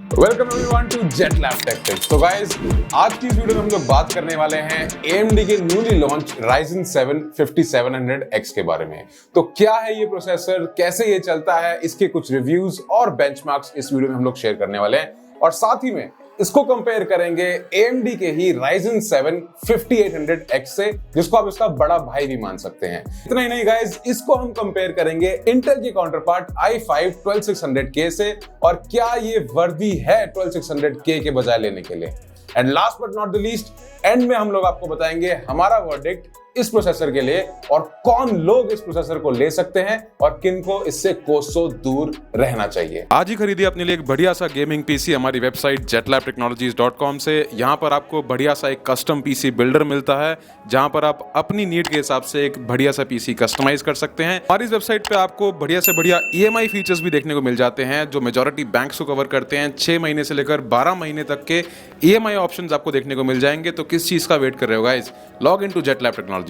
Welcome everyone to Jetlab tech tips. तो guys, आज की इस वीडियो में हम लोग बात करने वाले हैं AMD के न्यूली लॉन्च Ryzen 7 5700X के बारे में। तो क्या है ये प्रोसेसर, कैसे ये चलता है, इसके कुछ रिव्यूज और बेंचमार्क्स इस वीडियो में हम लोग शेयर करने वाले हैं और साथ ही में इसको कंपेयर करेंगे AMD के ही Ryzen 7 5800X से, जिसको आप इसका बड़ा भाई भी मान सकते हैं। इतना ही नहीं गाइस, इसको हम कंपेयर करेंगे इंटेल के काउंटर पार्ट i5 12600K से और क्या ये वर्दी है 12600K के बजाय लेने के लिए। And last but not the least, and में हम लोग आपको बताएंगे हमारा वर्डिक्ट इस प्रोसेसर के लिए और कौन लोग इस प्रोसेसर को ले सकते हैं और किनको इससे कोसों दूर रहना चाहिए। आज ही खरीदिए अपने लिए एक बढ़िया सा गेमिंग पीसी हमारी वेबसाइट jetlabtechnologies.com से। यहाँ पर आपको बढ़िया सा एक कस्टम पीसी बिल्डर मिलता है, जहाँ पर आप अपनी नीड के हिसाब से एक बढ़िया सा पीसी कस्टमाइज कर सकते हैं। हमारी इस वेबसाइट पे आपको बढ़िया से बढ़िया EMI फीचर्स भी देखने को मिल जाते हैं, जो मेजॉरिटी बैंक्स को कवर करते हैं। 6 महीने से लेकर 12 महीने तक के EMI ऑप्शंस आपको देखने को मिल जाएंगे। तो किस चीज का वेट कर रहे हो guys, log in to jetlabtechnologies.com।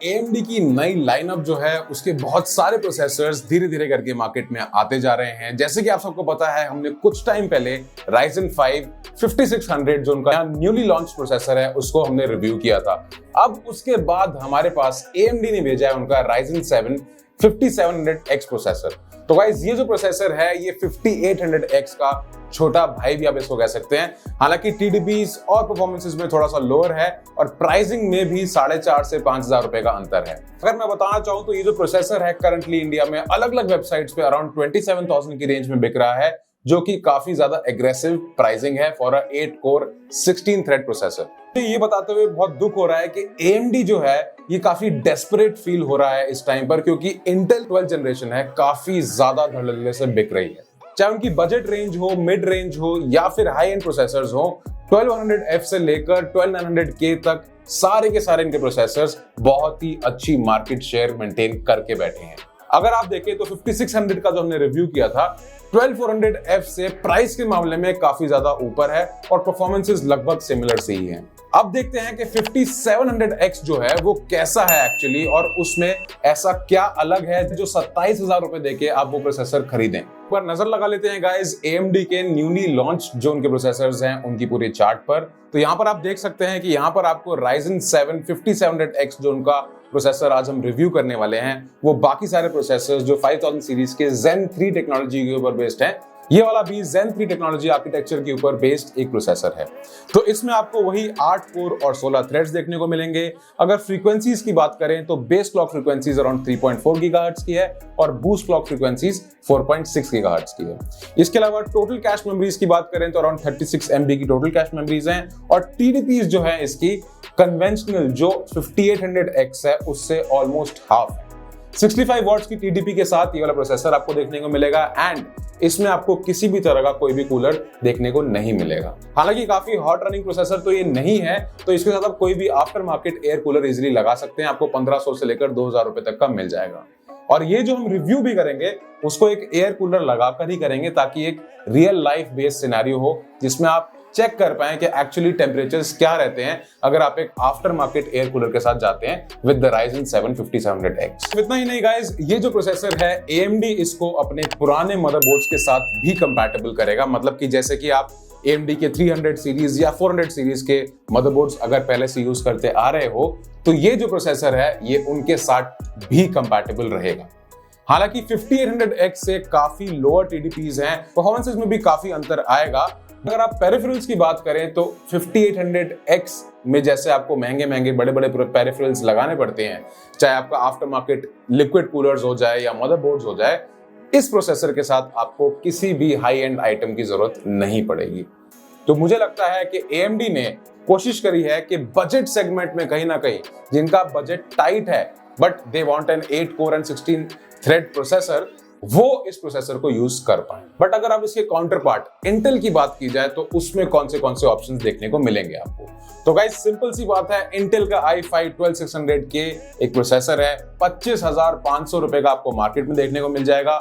AMD की नई लाइनअप जो है, उसके बहुत सारे प्रोसेसर्स धीरे धीरे करके मार्केट में आते जा रहे हैं। जैसे कि आप सबको पता है, हमने कुछ टाइम पहले Ryzen 5 5600 जो उनका न्यूली लॉन्च प्रोसेसर है, उसको हमने रिव्यू किया था। अब उसके बाद हमारे पास AMD ने भेजा है उनका Ryzen 7 5700X प्रोसेसर। तो गाइस, ये जो प्रोसेसर है ये 5800X का छोटा भाई भी आप इसको कह सकते हैं। हालांकि TDPs और परफॉर्मेंसेस में थोड़ा सा लोअर है और प्राइसिंग में भी 4,500 से 5,000 रुपए का अंतर है। अगर मैं बताना चाहूँ तो ये जो प्रोसेसर है करंटली इंडिया में अलग अलग वेबसाइट्स पे अराउंड 27,000 की रेंज में बिक रहा है, जो कि काफी ज्यादा एग्रेसिव प्राइसिंग है for a 8 core 16 thread processor. तो ये बताते हुए बहुत दुख हो रहा है कि AMD जो है ये काफी डेस्परेट फील हो रहा है इस टाइम पर, क्योंकि इंटेल 12 जनरेशन है काफी ज्यादा धड़ल्ले से बिक रही है। चाहे उनकी बजट रेंज हो, मिड रेंज हो या फिर हाई एंड प्रोसेसर्स हो, 1200F से लेकर 12900K तक सारे के सारे इनके प्रोसेसर्स बहुत ही अच्छी मार्केट शेयर मेंटेन करके बैठे हैं। अगर आप देखें तो 5600 का जो हमने रिव्यू किया था, 12400F से प्राइस के मामले में काफी ज्यादा ऊपर है और परफॉर्मेंसेस लगभग सिमिलर से ही हैं। अब देखते हैं कि 5700X जो है वो कैसा है एक्चुअली, और उसमें ऐसा क्या अलग है जो 27,000 रुपए देके आप वो प्रोसेसर खरीदें। पर नजर लगा लेते हैं गाइस AMD के न्यूली लॉन्च जो उनके प्रोसेसर्स हैं उनकी पूरी चार्ट पर। तो यहाँ पर आप देख सकते हैं कि यहाँ पर आपको Ryzen 7 5700X जो उनका प्रोसेसर आज हम रिव्यू करने वाले हैं, वो बाकी सारे प्रोसेसर्स जो 5000 सीरीज के Zen 3 टेक्नोलॉजी के ऊपर बेस्ड है, ये वाला भी Zen 3 टेक्नोलॉजी आर्किटेक्चर के ऊपर बेस्ड एक प्रोसेसर है। तो इसमें आपको वही 8 कोर और 16 थ्रेड्स देखने को मिलेंगे। अगर फ्रीक्वेंसीज की बात करें तो base clock frequencies around 3.4 gigahertz की है और बूस्ट क्लॉक फ्रीक्वेंसीज 4.6 गीगाहर्ट्ज की है। इसके अलावा टोटल कैश मेमोरीज की बात करें तो अराउंड 36 MB की टोटल कैश मेमोरीज हैं और TDPs जो है इसकी कन्वेंशनल जो 5800X है उससे ऑलमोस्ट हाफ है। 65 वॉट्स की TDP के साथ ये वाला प्रोसेसर आपको देखने को मिलेगा एंड इसमें आपको किसी भी तरह का कोई भी कूलर देखने को नहीं मिलेगा। हालांकि काफी हॉट रनिंग प्रोसेसर तो ये नहीं है, तो इसके साथ आप कोई भी after market air cooler easily लगा सकते हैं। आपको 1500 से लेकर 2000 रुपए तक का मिल जाएगा। और ये जो हम रिव्यू भी करेंगे उसको एक एयर कूलर लगाकर ही करेंगे, ताकि एक रियल लाइफ बेस्ड सिनेरियो हो जिसमें आप चेक कर पाएं कि एक्चुअली टेम्परेचर्स क्या रहते हैं अगर आप एक आफ्टर मार्केट एयर कूलर के साथ जाते हैं विद द Ryzen 7 5700X। इतना ही नहीं गाइस, ये जो प्रोसेसर है AMD इसको अपने पुराने मदरबोर्ड्स के साथ भी कंपैटिबल करेगा। मतलब कि जैसे कि आप AMD के 300 सीरीज या 400 सीरीज के मदरबोर्ड्स अगर पहले से यूज करते आ रहे हो, तो ये जो प्रोसेसर है ये उनके साथ भी कंपैटिबल रहेगा। हालांकि 5800X से काफी लोअर TDPs हैं, परफॉर्मेंसेस में भी काफी अंतर आएगा। अगर आप पेरिफेरल्स की बात करें तो 5800X में जैसे आपको महंगे महंगे बड़े बड़े पेरिफेरल्स लगाने पड़ते हैं, चाहे आपका आफ्टर मार्केट लिक्विड कूलर्स हो जाए या मदरबोर्ड्स हो जाए, इस प्रोसेसर के साथ आपको किसी भी हाई एंड आइटम की जरूरत नहीं पड़ेगी। तो मुझे लगता है कि AMD ने कोशिश करी है कि बजट सेगमेंट में कहीं ना कहीं जिनका बजट टाइट है but they want an 8 core and 16 thread processor, वो इस प्रोसेसर को यूज कर पाए। बट अगर आप इसके काउंटर पार्ट इंटेल की बात की जाए तो उसमें कौन से ऑप्शंस देखने को मिलेंगे आपको। तो गाइस, सिंपल सी बात है, इंटेल का i5 12600K एक प्रोसेसर है, 25,500 रुपए का आपको मार्केट में देखने को मिल जाएगा।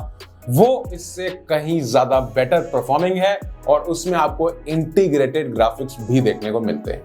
वो इससे कहीं ज्यादा बेटर परफॉर्मिंग है और उसमें आपको इंटीग्रेटेड ग्राफिक्स भी देखने को मिलते हैं।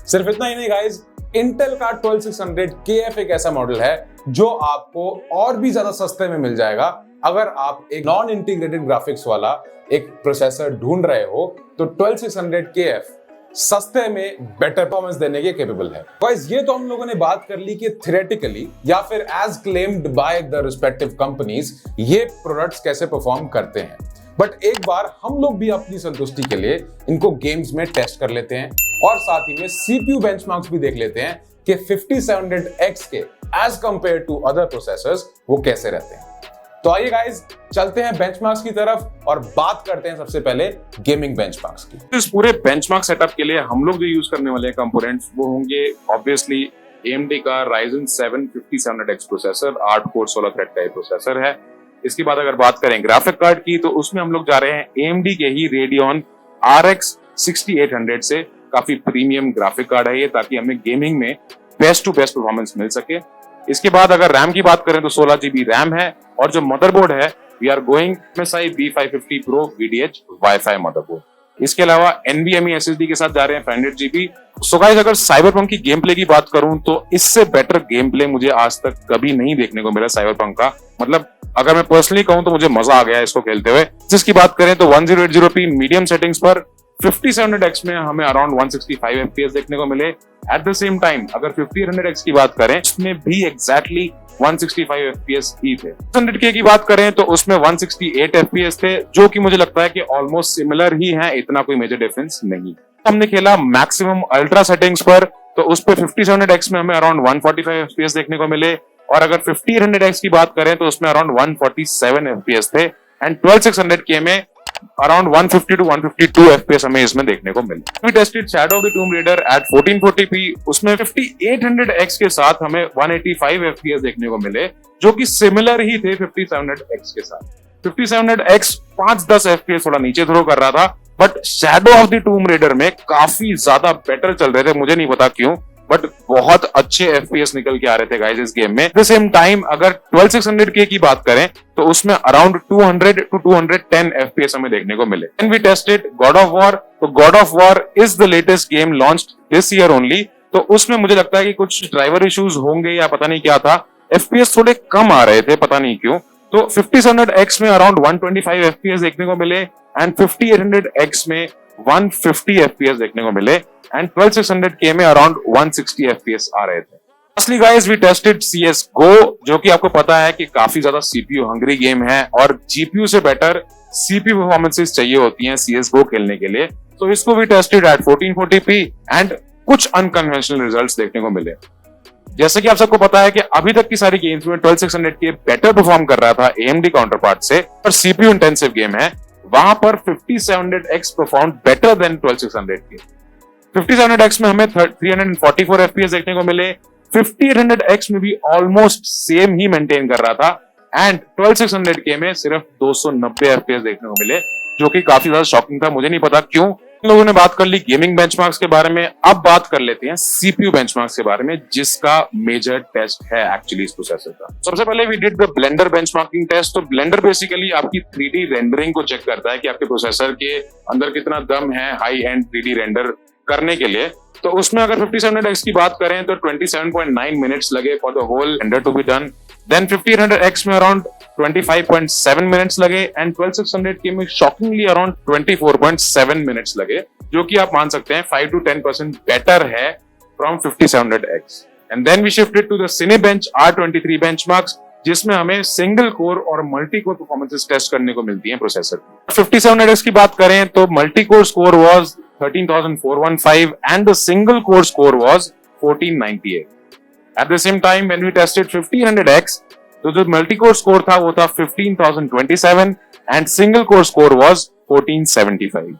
सिर्फ इतना ही नहीं गाइस, इंटेल का 12600KF एक ऐसा मॉडल है जो आपको और भी ज्यादा सस्ते में मिल जाएगा अगर आप एक नॉन इंटीग्रेटेड ग्राफिक्स वाला एक प्रोसेसर ढूंढ रहे हो। तो 12600KF सस्ते में बेटर परफॉर्मेंस देने के केपेबल है। गाइस, ये तो हम लोगों ने बात कर ली कि थ्योरेटिकली या फिर as claimed by the respective companies ये प्रोडक्ट्स कैसे परफॉर्म करते हैं। बट एक बार हम लोग भी अपनी संतुष्टि के लिए इनको गेम्स में टेस्ट कर लेते हैं और साथ ही में CPU बेंचमार्क्स भी देख लेते हैं कि 5700X के as compare to other processors वो कैसे रहते हैं। तो आइए गाइस, चलते हैं बेंचमार्क्स की तरफ और बात करते हैं सबसे पहले गेमिंग बेंचमार्क्स की। इस पूरे बेंचमार्क सेटअप के लिए हम लोग जो यूज करने वाले कंपोनेंट्स वो होंगे ऑब्वियसली AMD का Ryzen 7 5700X processor, 8 core 16 thread का प्रोसेसर है। इसके बाद अगर बात करें ग्राफिक कार्ड की, तो उसमें हम लोग जा रहे हैं AMD के ही Radeon RX 6800 से। काफी प्रीमियम ग्राफिक कार्ड है ये, ताकि हमें गेमिंग में बेस्ट टू बेस्ट परफॉर्मेंस मिल सके। इसके बाद अगर रैम की बात करें तो 16GB रैम है, और जो मदरबोर्ड है we are going MSI B550 Pro VDH Wi-Fi motherboard. इसके अलावा NVMe SSD के साथ जा रहे हैं 500GB। सो गाइस, अगर साइबरपंक की गेम प्ले की बात करूं तो इससे बेटर गेम प्ले मुझे आज तक कभी नहीं देखने को मिला साइबरपंक का। मतलब अगर मैं पर्सनली कहूं तो मुझे मजा आ गया इसको खेलते हुए। जिसकी बात करें तो 1080p मीडियम सेटिंग्स पर 5700X में हमें अराउंड 165 FPS देखने को मिले। एट द सेम टाइम अगर 5800X की बात करें उसमें भी एग्जैक्टली 165 FPS ही थे। 100K की बात करें तो उसमें 168 FPS थे, जो कि मुझे लगता है कि ऑलमोस्ट सिमिलर ही हैं, इतना कोई मेजर डिफरेंस नहीं। हमने खेला मैक्सिमम अल्ट्रा सेटिंग्स पर, तो उस पर 5700X में हमें अराउंड 145 FPS देखने को मिले, और अगर 5800X की बात करें तो उसमें अराउंड 147 FPS थे, एंड 12600K में अराउंड 150 to 152 FPS हमें इसमें देखने को मिले। We tested Shadow of the Tomb Raider at 1440p, उसमें 5800X के साथ हमें 185 FPS देखने को मिले, जो कि सिमिलर ही थे 5700X के साथ। 5700X 5-10 FPS थोड़ा नीचे थ्रो कर रहा था, but Shadow of the Tomb Raider में काफी ज्यादा बेटर चल रहे थे, मुझे नहीं पता क्यों, बट बहुत अच्छे FPS निकल के आ रहे थे गाइस इस गेम में। एट द सेम टाइम अगर 12600K की बात करें तो उसमें अराउंड 200 to 210 FPS हमें देखने को मिले। And we tested God of War, so God of War is the latest game launched this year only, तो उसमें मुझे लगता है कि कुछ ड्राइवर इश्यूज होंगे या पता नहीं क्या था, FPS थोड़े कम आ रहे थे, पता नहीं क्यों। तो 5700X में अराउंड 125 FPS देखने को मिले, एंड 5800X में 150 FPS देखने को मिले, एंड 12600K में अराउंड 160 FPS आ रहे थे। Lastly guys, we tested CS:GO, जो कि आपको पता है कि काफी ज्यादा CPU हंग्री गेम है, और GPU से बेटर CPU परफॉर्मेंसेस चाहिए होती हैं CS:GO खेलने के लिए। तो इसको भी टेस्टेड एट 1440p, एंड कुछ अनकन्वेंशनल रिजल्ट्स देखने को मिले। जैसे कि आप सबको पता है कि अभी तक की सारी गेम्स में 12600K बेटर परफॉर्म कर रहा था AMD काउंटरपार्ट से, पर CPU इंटेंसिव गेम है, वहां पर 5700X perform better than 12600K। 5700X में हमें 344 FPS देखने को मिले, 5800X में भी ऑलमोस्ट सेम ही मेंटेन कर रहा था, एंड 12600K में सिर्फ 290 FPS देखने को मिले, जो कि काफी ज्यादा शॉकिंग था, मुझे नहीं पता क्यों। इन लोगों ने बात कर ली गेमिंग बेंचमार्क्स के बारे में, अब बात कर लेते हैं CPU बेंचमार्क्स के बारे में, जिसका मेजर टेस्ट है एक्चुअली इस प्रोसेसर का। सबसे पहले we did the Blender benchmarking test. तो ब्लेंडर बेसिकली आपकी 3D रेंडरिंग को चेक करता है कि आपके प्रोसेसर के अंदर कितना दम है हाई एंड 3D रेंडर करने के लिए। तो उसमें अगर 5700X की बात करें तो 27.9 मिनट्स लगे for the whole render to be done. Then 5800X में अराउंड 25.7 मिनट्स लगे, एंड 12600K में शॉकिंगली अराउंड 24.7 मिनट्स लगे, जो कि आप मान सकते हैं 5 to 10% बेटर है from 5700X। And then we shifted to the Cinebench R23 benchmarks, जिसमें हमें सिंगल कोर और मल्टी कोर परफॉर्मेंसेस टेस्ट करने को मिलती हैं प्रोसेसर की। 5700X की बात करें तो multi core score was 13,415 and the single core score was 1498. At the same time, when we tested 1500X, तो जो मल्टी कोर स्कोर था वो था 15,027 and single core score was 1475.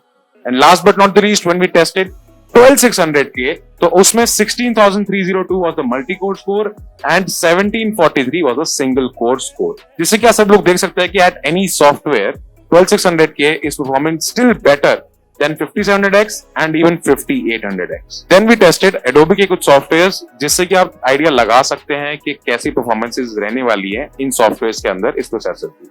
And last but not the least, when we tested 12600K, तो उसमें 16,302 was the multi core score and 1743 was the single core score. जिससे कि आप सब लोग देख सकते हैं कि at any software 12600K is performing still better than 5700X and even 5800X. Then we tested Adobe के कुछ सॉफ्टवेयर्स, जिससे कि आप आइडिया लगा सकते हैं कि कैसी परफॉर्मेंसेस रहने वाली है इन सॉफ्टवेयर्स के अंदर इस प्रोसेसर की।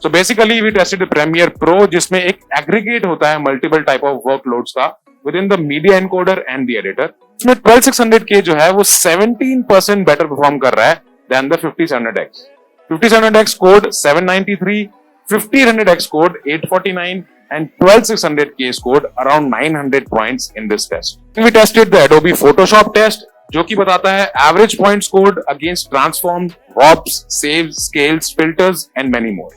So basically we tested Premiere Pro, जिसमें एक एग्रीगेट होता है मल्टीपल टाइप ऑफ वर्कलोड्स का within the media encoder and the editor. इसमें 12600K जो है वो 17% बेटर परफॉर्म कर रहा है than the 5700X. 5700X scored 793, 1500X scored 849, and 12600K scored around 900 points in this test. We tested the Adobe Photoshop test, जो कि बताता है average point scored against transform, warps, saves, scales, filters and many more.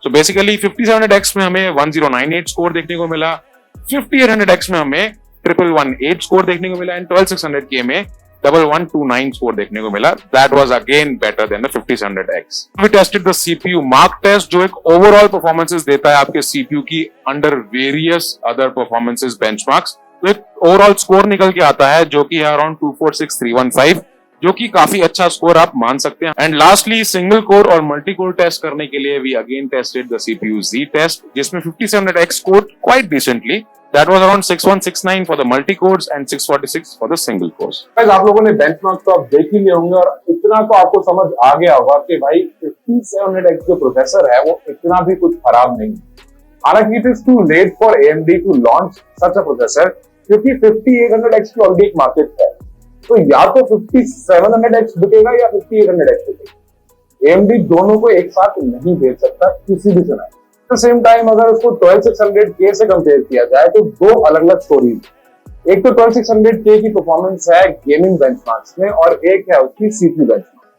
So basically 5700X में हमें 1098 score देखने को मिला, 5800X में हमें 1118 स्कोर देखने को मिला, एंड 12600K में 1129 स्कोर देखने को मिला. That was again better than the 5700X. We tested the CPU mark test, जो एक overall performances देता है आपके CPU की under various other performances benchmarks. तो एक ओवरऑल स्कोर निकल के आता है जो कि है अराउंड 246315, जो कि काफी अच्छा स्कोर आप मान सकते हैं. एंड लास्टली सिंगल कोर और मल्टी कोर टेस्ट करने के लिए we again tested the CPU Z test, जिसमें 5700X scored quite decently. That was around 6169 for the multi cores and 646 for the single cores. आप लोगों ने बेंचमार्क तो आप देख ही लिए होंगे और इतना तो आपको समझ आ गया होगा कि भाई 5700X जो प्रोसेसर है वो इतना भी कुछ खराब नहीं. हालांकि it is too late for AMD to launch such a processor, क्योंकि 5800X की ऑलरेडी एक मार्केट है. तो या तो 5700X बिकेगा या 5800X बिकेगा. AMD दोनों को एक साथ नहीं बेच सकता किसी भी समय. एट द सेम टाइम अगर उसको 12600K से कंपेयर किया जाए तो दो अलग अलग स्टोरीज. एक तो 12600K की परफॉर्मेंस है गेमिंग बेंचमार्क्स में और एक है उसकी CPU बेंचमार्क.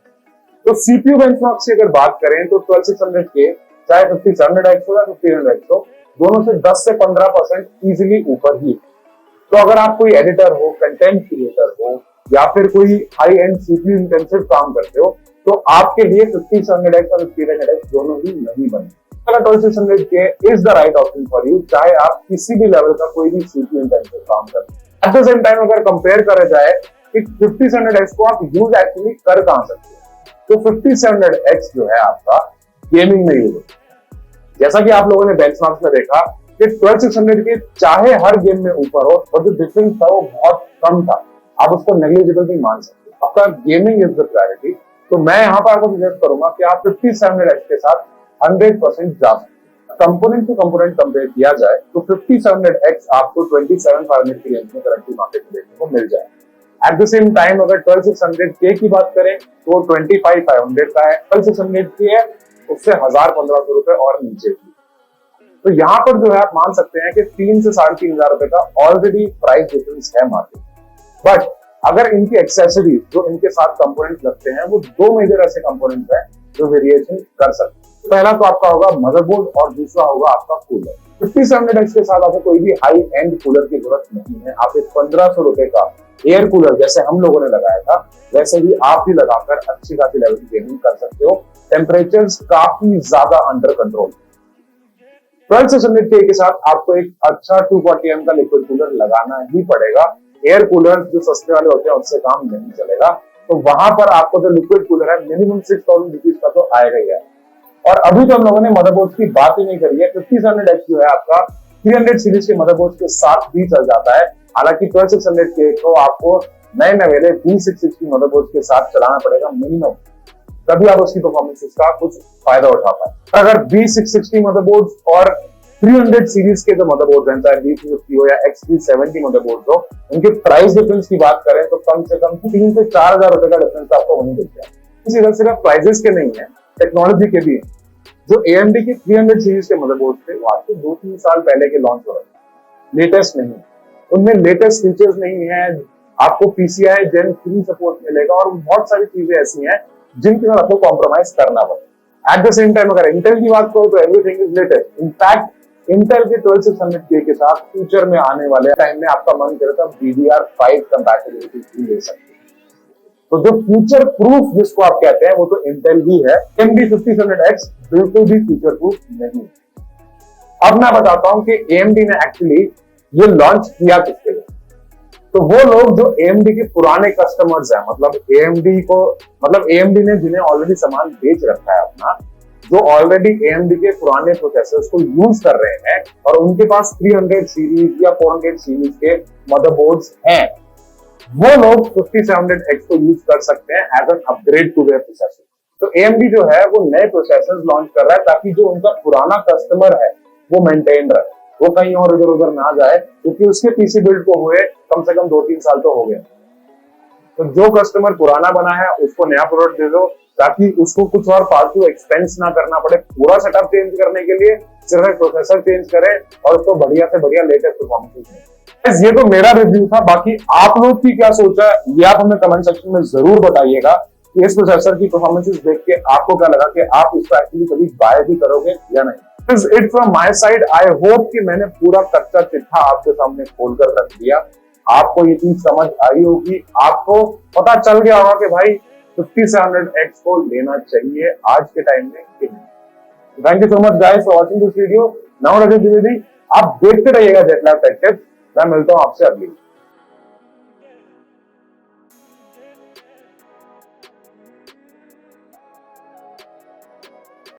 तो CPU बेंचमार्क की अगर बात करें तो 12600K चाहे 5700X हो या 1500X हो, दोनों से 10 से 15% इजिली ऊपर ही. तो अगर आप कोई एडिटर हो, कंटेंट क्रिएटर हो या फिर कोई हाई एंड CPU इंटेंसिव काम करते हो, तो आपके लिए 5700X और 5800X दोनों ही नहीं बने. 2600K is the right option for you, चाहे आप किसी भी लेवल का कोई भी CPU इंटेंसिव काम करें. एट द सेम टाइम अगर कंपेयर करा जाए कि 5700X को आप यूज एक्चुअली कर कहां सकते हैं, तो 5700X जो है आपका गेमिंग में यूज होता है. जैसा कि आप लोगों ने बेंचमार्क्स में देखा कि 12600 के चाहे हर गेम में ऊपर हो, और जो डिफरेंस था वो बहुत कम था. आप उसको नेग्लिजिबल नहीं मान सकते. आपका गेमिंग इज द प्रायोरिटी. तो मैं यहाँ पर आपको सजेस्ट करूंगा कि आप 5700X के साथ 100% जा सकते. कंपोनेंट टू कंपोनेंट कंपेयर किया जाए तो 5700X आपको 27500 की रेंज में करंटली मार्केट में देखने को मिल जाए. एट द सेम टाइम अगर 12600K की बात करें तो 25500 का है. 12600K है उससे 1000-1500 रुपए और नीचे की. तो यहाँ पर जो है आप मान सकते हैं कि 3 से 3500 रुपए का ऑलरेडी प्राइस डिफरेंस है मार्केट. बट अगर इनकी एक्सेसरीज जो इनके साथ कंपोनेंट्स लगते हैं वो दो मेजर ऐसे कंपोनेंट्स हैं जो वेरिएशन कर सकते हैं. पहला तो आपका होगा मदरबोर्ड और दूसरा होगा आपका कूलर. 5700X के साथ आपको कोई भी हाई एंड कूलर की जरूरत नहीं है. आप एक 1500 रुपए का एयर कूलर जैसे हम लोगों ने लगाया था वैसे ही आप भी लगाकर अच्छी खासी लेवल की गेमिंग कर सकते हो. टेम्परेचर्स काफी ज्यादा अंडर कंट्रोल. 1200K के साथ आपको एक अच्छा 240 ml का लिक्विड कूलर लगाना ही पड़ेगा. एयर कूलर जो सस्ते वाले होते हैं उससे काम नहीं चलेगा. तो वहां पर आपको जो लिक्विड कूलर है मिनिमम 6000 रुपीज का तो आएगा ही है. और अभी तो हम लोगों ने मदरबोर्ड की बात ही नहीं करी है. 5700X जो है आपका 300 सीरीज के मदरबोर्ड के साथ भी चल जाता है. हालांकि 12600K को आपको नए नवेले B660 मदरबोर्ड के साथ चलाना पड़ेगा मिनिमम, तभी आप उसकी परफॉर्मेंस का कुछ फायदा उठा पाए. अगर B660 मदरबोर्ड और 300 सीरीज के जो मदरबोर्ड हैं चाहे B350 हो या X370 मदरबोर्ड हो, उनके प्राइस डिफरेंस की बात करें तो कम से कम 3 से 4000 रुपए का डिफरेंस आपको वहीं दिख जाए. इसी तरह सिर्फ प्राइसेस के नहीं है, टेक्नोलॉजी के भी है. जो AMD के 300 सीरीज के मदरबोर्ड थे वो आज से 2-3 साल पहले के लॉन्च हो रहे हैं. लेटेस्ट नहीं, उनमें लेटेस्ट फीचर्स नहीं है. आपको PCI Gen 3 सपोर्ट मिलेगा और बहुत सारी चीजें ऐसी हैं जिनके साथ आपको कॉम्प्रोमाइज करना पड़ेगा. एट द सेम टाइम अगर इंटेल की बात करो तो everything is latest. In fact Intel के 12600K के साथ फ्यूचर में आने वाले टाइम में आपका मन करे तो DDR5 कंपैटिबिलिटी भी ले सकते हैं. तो जो फ्यूचर प्रूफ जिसको आप कहते हैं वो तो इंटेल ही है. AMD 5700X बिल्कुल भी फ्यूचर प्रूफ नहीं. अब मैं बताता हूं कि AMD ने एक्चुअली ये लॉन्च किया किसके लिए. तो वो लोग जो AMD के पुराने कस्टमर्स हैं, मतलब AMD ने जिन्हें ऑलरेडी सामान बेच रखा है अपना, जो ऑलरेडी AMD के पुराने प्रोसेसर्स को यूज कर रहे हैं और उनके पास 300 सीरीज या 400 सीरीज के मदरबोर्ड्स हैं, वो लोग 5700X को यूज कर सकते हैं as an upgrade to their processor. तो AMD जो है वो नए प्रोसेसर्स लॉन्च कर रहा है ताकि जो उनका पुराना कस्टमर है वो मेंटेन रहे, वो कहीं और इधर उधर ना जाए, क्योंकि उसके पीसी बिल्ड को हुए कम से कम 2-3 साल तो हो गए. तो जो कस्टमर पुराना बना है उसको नया प्रोडक्ट दे दो, ताकि उसको कुछ और फालतू एक्सपेंस ना करना पड़े पूरा सेटअप चेंज करने के लिए। सिर्फ एक प्रोसेसर चेंज करें और उसको बढ़िया से बढ़िया लेटेस्ट परफॉर्मेंस दें। ये तो मेरा रिव्यू था, बाकी आप लोग की क्या सोचा है ये आप हमें कमेंट सेक्शन में जरूर बताइएगा कि इस प्रोसेसर की परफॉर्मेंसेस देख के आपको क्या लगा कि आप इसको एक्चुअली कभी बाय भी करोगे या नहीं। Is it from my side. I hope कि मैंने पूरा कच्चा चिट्ठा आपके सामने खोलकर रख दिया। आपको ये चीज समझ आई होगी, आपको पता चल गया होगा कि भाई 5700X को लेना चाहिए आज के टाइम में कि नहीं। Thank you so much guys for watching this video. Now Rajat Dwivedi, आप देखते रहिएगा जेटलैब टेक टिप्स। मैं मिलता हूं आपसे अगली।